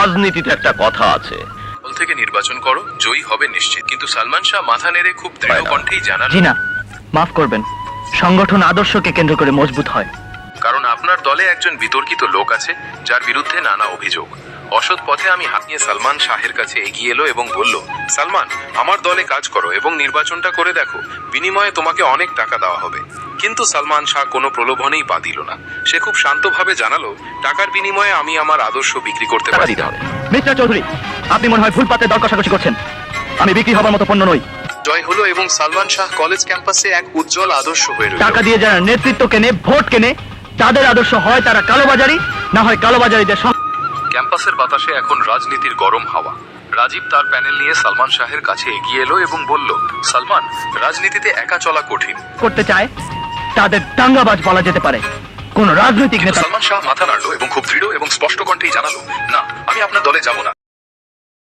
রাজনীতিতে একটা কথা আছে, দল থেকে নির্বাচন করো, জয়ী হবে নিশ্চিত। কিন্তু সালমান শাহ মাথা নেড়ে খুব দৃঢ় কণ্ঠেই জানান, জি না, মাফ করবেন, সংগঠন আদর্শকে কেন্দ্র করে মজবুত হয়। কারণ আপনার দলে একজন বিতর্কিত লোক আছে যার বিরুদ্ধে নানা অভিযোগ। অসৎ পথে আমি হাত নিয়ে সালমান শাহের কাছে এগিয়ে এলো এবং বলল, সালমান, আমার দলে কাজ করো এবং নির্বাচনটা করে দেখো, বিনিময়ে তোমাকে অনেক টাকা দেওয়া হবে। কিন্তু সালমান শাহ কোনো প্রলোভনেই পা দিল না। সে খুব শান্তভাবে জানালো, টাকার বিনিময়ে আমি আমার আদর্শ বিক্রি করতে টাকা পারি দিতে না। হবে। মিস্টার চৌধুরী, আপনি মনে হয় ভুল পাত্রে দর কষাকষি করছেন। আমি বিক্রি হবার মতো পণ্য নই। জয় হলো এবং সালমান শাহ কলেজ ক্যাম্পাসে এক উজ্জ্বল আদর্শ হয়ে রইল। টাকা দিয়ে যারা নেতৃত্ব কেনে, ভোট কেনে, তাদের আদর্শ হয় তারা কালোবাজারি, না হয় কালোবাজারিদের ক্যাম্পাসের বাতাসে এখন রাজনীতির গরম হাওয়া। রাজীব তার প্যানেল নিয়ে সালমান শাহের কাছে এগিয়ে এলো এবং বলল, সালমান, রাজনীতিতে একা চলা কঠিন। করতে চায় তাদের দাঙ্গাবাজ বলা যেতে পারে। কোন রাজনৈতিক নেতা সালমান শাহ মাথা নাড়লো এবং খুব দৃঢ় এবং স্পষ্ট কণ্ঠেই জানালো, না, আমি আপনার দলে যাব না।